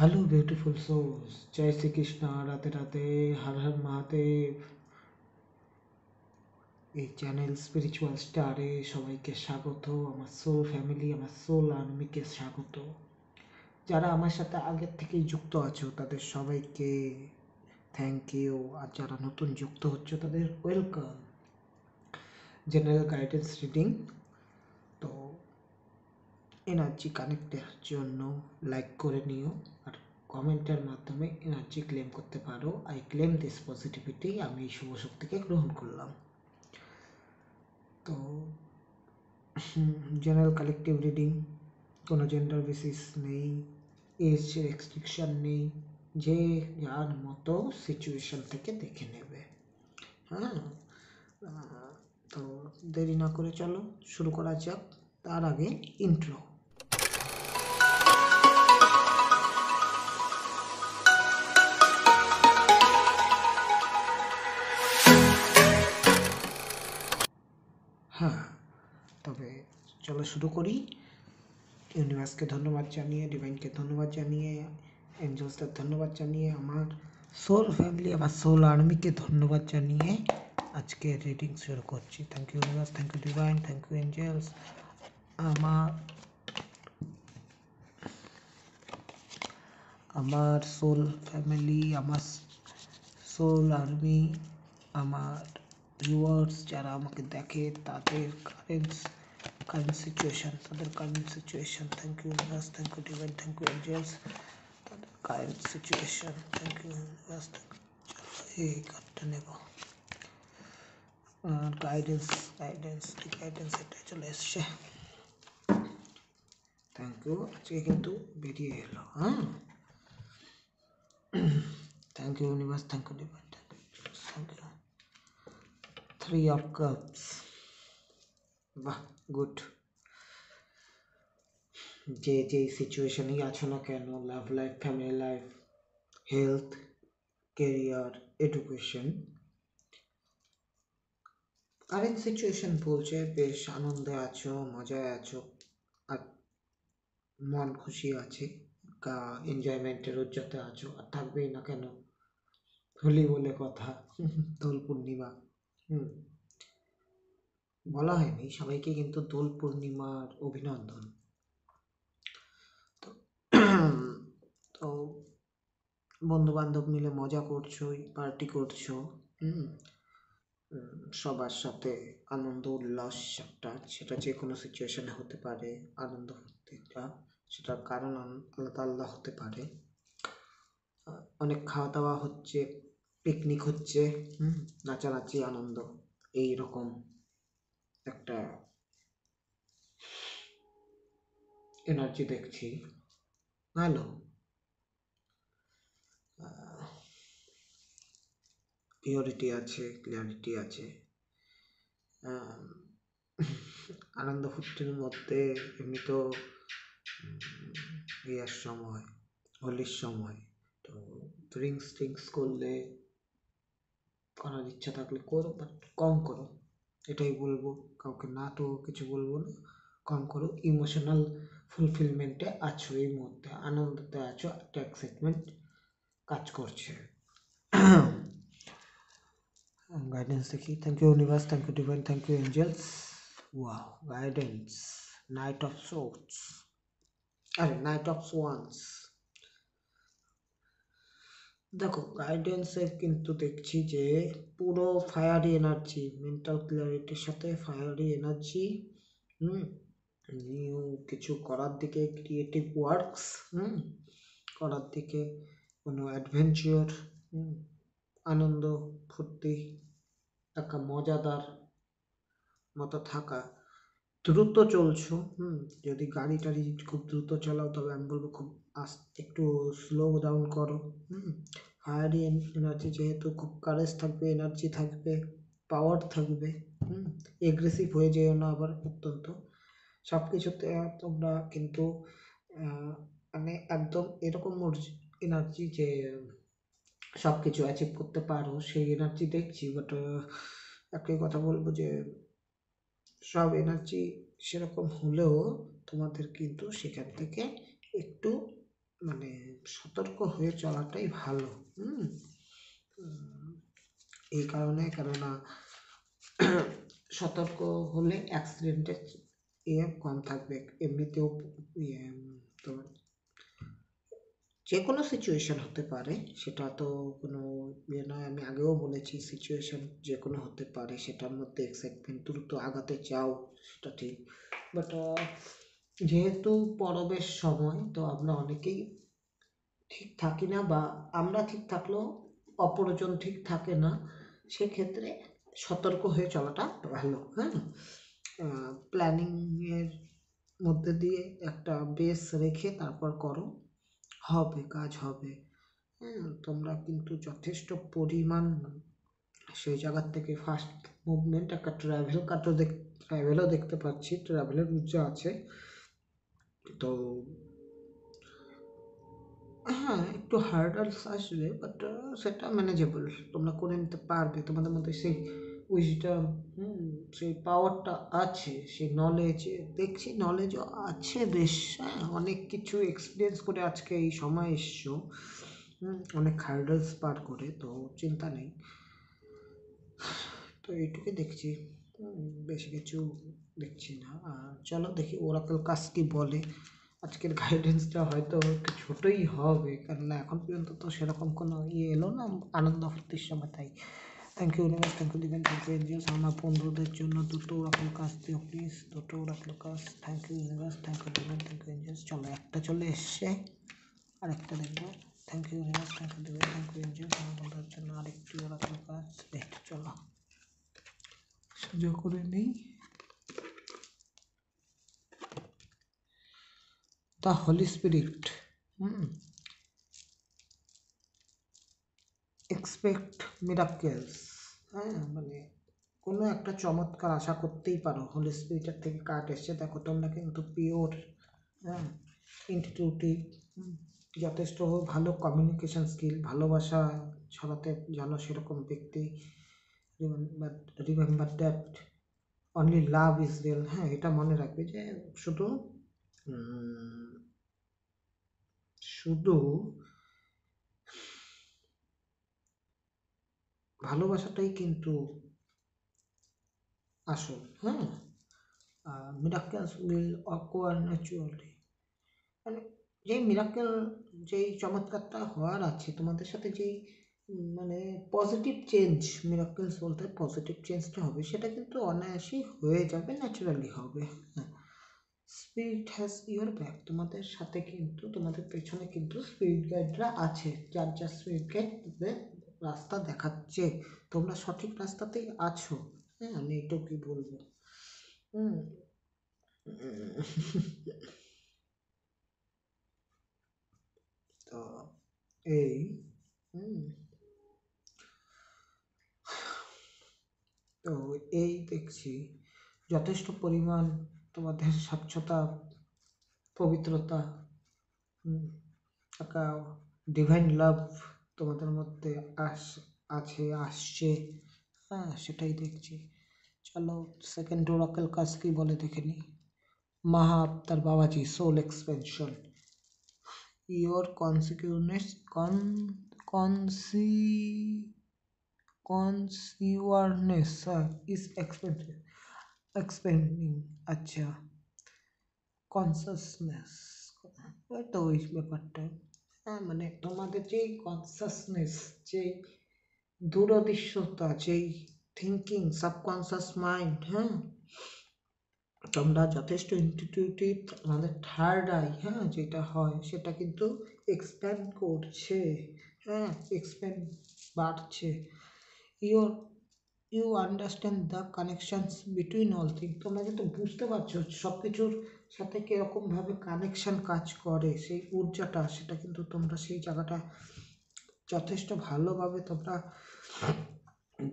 Hello beautiful souls, जय श्री कृष्णा, राधे राधे, हर हर महादेव। এই channel spiritual স্টারে সবাইকে স্বাগত। আমার সোল ফ্যামিলি, আমার সোল আর্মিকে স্বাগত। যারা আমার সাথে আগের থেকেই যুক্ত আছো তাদের সবাইকে থ্যাংক ইউ, আর যারা নতুন যুক্ত হচ্ছে তাদের ওয়েলকাম। General guidance reading. তো এনার্জি কানেক্টের জন্য লাইক করে নিও, আর কমেন্টের মাধ্যমে এনার্জি ক্লেম করতে পারো। আই ক্লেম দিস পজিটিভিটি, আমি এই শুভ শক্তিকে গ্রহণ করলাম। তো জেনারেল কালেকটিভ রিডিং, কোনো জেন্ডার বেসিস নেই, এজ রেস্ট্রিকশন নেই, যে যার মতো সিচুয়েশন থেকে দেখে নেবে। হ্যাঁ, তো দেরি না করে চলো শুরু করা যাক। তার আগে ইন্ট্রো। হ্যাঁ, তবে চলো শুরু করি। ইউনিভার্সকে ধন্যবাদ জানিয়ে, ডিভাইনকে ধন্যবাদ জানিয়ে, এঞ্জেলসদের ধন্যবাদ জানিয়ে, আমার সোল ফ্যামিলি, আমার সোল আর্মিকে ধন্যবাদ জানিয়ে আজকে রিডিং শুরু করছি। Thank you universe, thank you divine, thank you angels. আমার সোল ফ্যামিলি, আমার সোল আর্মি, আমার ভিউয়ার্স যারা আমাকে দেখে তাদের current situation, thank you universe, thank you divine, thank you angels, তাদের current situation, thank you universe. এই কার্ডটা নেব, গাইডেন্স এটা চলে এসছে। থ্যাংক ইউ, আজকে কিন্তু বেরিয়ে এলো। হ্যাঁ, thank you universe, thank you divine, thank you. 3 of Cups, বাহ, গুড। যে যেই সিচুয়েশনেই আছো না কেন, love life, family life, health, career, education, current situation বলছে বেশ আনন্দে আছো, মজায় আছো, আর মন খুশি আছে, এনজয়মেন্টের উজ্জ্বতে আছো, আর থাকবেই না কেন। হোলি বলে কথা, দোল পূর্ণিমা। বলা হয়নি সবাইকে, কিন্তু দোল পূর্ণিমার অভিনন্দন। তো বন্ধু বান্ধব মিলে মজা করছো, পার্টি করছো, সবার সাথে আনন্দ উল্লাস, সেটা যে কোনো সিচুয়েশনে হতে পারে। আনন্দ ফুর্তিটা, সেটার কারণ আলাদা আলাদা হতে পারে। অনেক খাওয়া দাওয়া হচ্ছে, পিকনিক হচ্ছে, নাচানাচি, আনন্দ, এই রকম একটা এনার্জি দেখছি। ভালো, পিওরিটি আছে, ক্লিয়ারিটি আছে। আনন্দ ফুর্তির মধ্যে এমনি তো ইয়ার সময়, হোলির সময়, তো ড্রিঙ্কস করলে, করার ইচ্ছা থাকলে করো, বাট কম করো, এটাই বলবো। কাউকে না তো কিছু বলবো না, কম করো। ইমোশনাল ফুলফিলমেন্টে আছো, এই মুহূর্তে আনন্দতে আছো, একটা এক্সাইটমেন্ট কাজ করছে। গাইডেন্স দেখি। Thank you universe, thank you divine, thank you angels. Wow, guidance, knight of swords, আরে নাইট অফ সোয়ান্স। দেখো, গাইডেন্সে কিন্তু দেখছি যে পুরো ফায়ারি এনার্জি, মেন্টাল ক্লিয়ারিটির সাথে ফায়ারি এনার্জি, নিউ কিছু করার দিকে, ক্রিয়েটিভ ওয়ার্কস করার দিকে, কোনো অ্যাডভেঞ্চার, আনন্দ ফুর্তি, একটা মজাদার মতো থাকা। দ্রুত চলছো, যদি গাড়ি টাড়ি খুব দ্রুত চালাও তবে আমি বলবো খুব একটু স্লো ডাউন করো। ফায়ারি এনার্জি যেহেতু, খুব কারেজ থাকবে, এনার্জি থাকবে, পাওয়ার থাকবে। এগ্রেসিভ হয়ে যেও না আবার অত্যন্ত। সব কিছুতে তোমরা কিন্তু মানে একদম এরকম এনার্জি যে সব কিছু অ্যাচিভ করতে পারো, সেই এনার্জি দেখছি। বাট একটাই কথা বলবো যে সব এনার্জি সেরকম হলেও তোমাদের কিন্তু সেখান থেকে একটু মানে সতর্ক হয়ে চলাটাই ভালো। হুম উম, এই কারণে, কেননা সতর্ক হলে অ্যাক্সিডেন্টের কম থাকবে এমনিতেও। ইয়ে, তো যে কোনো সিচুয়েশন হতে পারে, সেটা তো কোনো ইয়ে নয়। আমি আগেও বলেছি সিচুয়েশন যে কোনো হতে পারে, সেটার মধ্যে এক্সাইটমেন্ট দ্রুত আগাতে চাও, সেটা ঠিক। বাট যেহেতু পরবেশ সময়, তো আমরা অনেকেই ঠিক থাকি না, বা আমরা ঠিক থাকলেও অপরজন ঠিক থাকে না। সেক্ষেত্রে সতর্ক হয়ে চলাটা ভালো। হ্যাঁ, প্ল্যানিং এর মধ্যে দিয়ে একটা বেস রেখে তারপর করো, হবে, কাজ হবে। হ্যাঁ, তোমরা কিন্তু যথেষ্ট পরিমাণ সেই জায়গার থেকে ফার্স্ট মুভমেন্ট একটা ট্রাভেলও দেখতে পাচ্ছি, ট্রাভেলের উর্জা আছে। তো হ্যাঁ, একটু হার্ডলস আসবে, বাট সেটা ম্যানেজেবল, তোমরা করে নিতে পারবে। তোমাদের মধ্যে সেই উইজডম, সেই পাওয়ারটা আছে, সেই নলেজ, দেখছি নলেজও আছে বেশ। হ্যাঁ, অনেক কিছু এক্সপিরিয়েন্স করে আজকে এই সময় এসছো। অনেক হার্ডলস পার করে, তো চিন্তা নেই। তো এইটুকুই দেখছি, বেশি কিছু দেখছি না। আর চলো দেখি ওরাকল কাজ কি বলে। আজকের গাইডেন্সটা হয়তো একটু ছোটোই হবে, কেননা এখন পর্যন্ত তো সেরকম কোনো ইয়ে এলো না আনন্দ ফুর্তির সময়। তাই thank you universe, thank you divine, thank you angels. আমার বন্ধুদের জন্য দুটো ওরাকল কাজ দিও প্লিজ, দুটো ওরাকল কাজ। Thank you universe, thank you divine, thank you angels. চলো একটা চলে এসছে, আরেকটা দেখবো। Thank you universe, thank you divine, thank you angels. আমার বন্ধুদের জন্য আরেকটি ওরাকল কাজ। চলো সোজা করে নেই। The Holi spirit, expect miracles. হ্যাঁ, মানে কোনো একটা চমৎকার আশা করতেই পারো। হোলি স্পিরিটের থেকে কার্ড এসছে, দেখো তোমরা কিন্তু পিওর, হ্যাঁ, ইনটিউটিভ, যথেষ্ট ভালো কমিউনিকেশন স্কিল, ভালোবাসা ছড়াতে জানো সেরকম ব্যক্তি। But remember that only love is real. হ্যাঁ, এটা মনে রাখবে যে শুধু উম, শুধু ভালোবাসাটাই কিন্তু আসল। হ্যাঁ, মিরাকেলস উইল অকোয়ার ন্যাচুরালি। মানে যেই মিরাকেল, যেই চমৎকারটা হওয়ার আছে তোমাদের সাথে, যেই মানে পজিটিভ চেঞ্জ, মিরাকেলস বলতে পজিটিভ চেঞ্জটা হবে, সেটা কিন্তু অনায়াসেই হয়ে যাবে, ন্যাচারালি হবে। হ্যাঁ, স্পিরিট হ্যাজ ইওর ব্যাক, তোমাদের সাথে কিন্তু, তোমাদের পেছনে কিন্তু স্পিরিট গাইডরা আছে। যার যার স্পিরিট গাইড রাস্তা দেখাচ্ছে, তোমরা সঠিক রাস্তাতেই আছো। হ্যাঁ, আমি এটুকুই বলবো। হুম তো এই হুম তো এই দেখছি যথেষ্ট পরিমাণ তোমাদের স্বচ্ছতা, পবিত্রতা, হুম, একটা ডিভাইন লাভ তোমাদের মধ্যে আসছে। হ্যাঁ, সেটাই দেখছি। চলো সেকেন্ড ওরাকল কাজ কি বলে দেখে নি। Maha Avatar Babaji, soul expansion. Your consciousness consci consciousness is expanding. আচ্ছা, কনসাসনেস, ওই তো ওই ব্যাপারটা। হ্যাঁ, মানে তোমাদের যেই কনসাসনেস, যেই দূরদৃশ্যতা, যেই থিঙ্কিং, সাবকনসাস মাইন্ড, হ্যাঁ, তোমরা যথেষ্ট ইনটিউটিভ। আমাদের থার্ড আই, হ্যাঁ, যেটা হয় সেটা কিন্তু এক্সপ্যান্ড করছে। হ্যাঁ, এক্সপ্যান্ড বাড়ছে। Your you understand the connections between all thing, তোমরা কিন্তু বুঝতে পারছো সব কিছুর সাথে কীরকমভাবে কানেকশন কাজ করে, সেই ঊর্জাটা, সেটা কিন্তু তোমরা সেই জায়গাটা যথেষ্ট ভালোভাবে তোমরা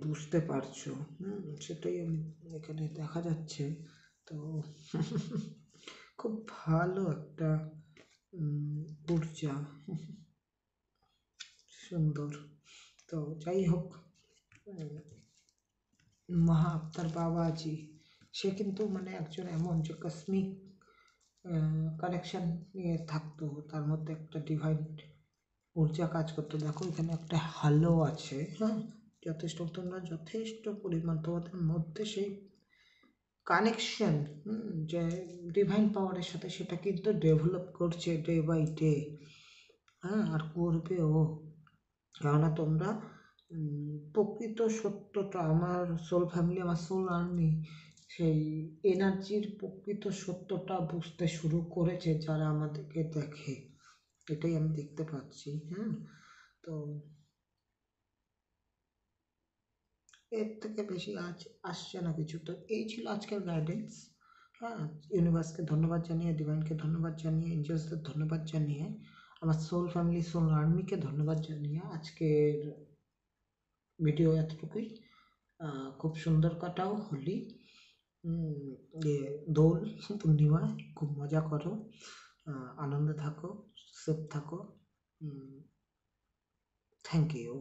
বুঝতে পারছো। সেটাই আমি এখানে দেখা যাচ্ছে। তো খুব ভালো একটা ঊর্জা, সুন্দর। তো যাই হোক, উম, মহা আবতার বাবাজি, সে কিন্তু মানে একজন এমন যে কসমিক কানেকশন নিয়ে থাকতো, তার মধ্যে একটা ডিভাইন ঊর্জা কাজ করতো। দেখো এখানে একটা হ্যালো আছে, হ্যাঁ, যথেষ্ট, তোমরা যথেষ্ট পরিমাণ তোমাদের মধ্যে সেই কানেকশন, যে ডিভাইন পাওয়ারের সাথে, সেটা কিন্তু ডেভেলপ করছে ডে বাই ডে, হ্যাঁ, আর করবেও। কেননা তোমরা প্রকৃত সত্যটা, আমার সোল ফ্যামিলি, আমার সোল আর্মি, সেই এনার্জির প্রকৃত সত্যটা বুঝতে শুরু করেছে যারা আমাদেরকে দেখে, এটাই আমি দেখতে পাচ্ছি। হ্যাঁ, তো এর থেকে বেশি আজ আসছে না কিছু। তো এই ছিল আজকের গাইডেন্স। হ্যাঁ, ইউনিভার্সকে ধন্যবাদ জানিয়ে, ডিভাইনকে ধন্যবাদ জানিয়ে, এঞ্জেলসদের ধন্যবাদ জানিয়ে, আমার সোল ফ্যামিলি, সোল আর্মিকে ধন্যবাদ জানিয়ে আজকের ভিডিও এতটুকুই। খুব সুন্দর কাটাও হোলি, দোল পূর্ণিমা, খুব মজা করো, আনন্দে থাকো, সেফ থাকো। Thank you.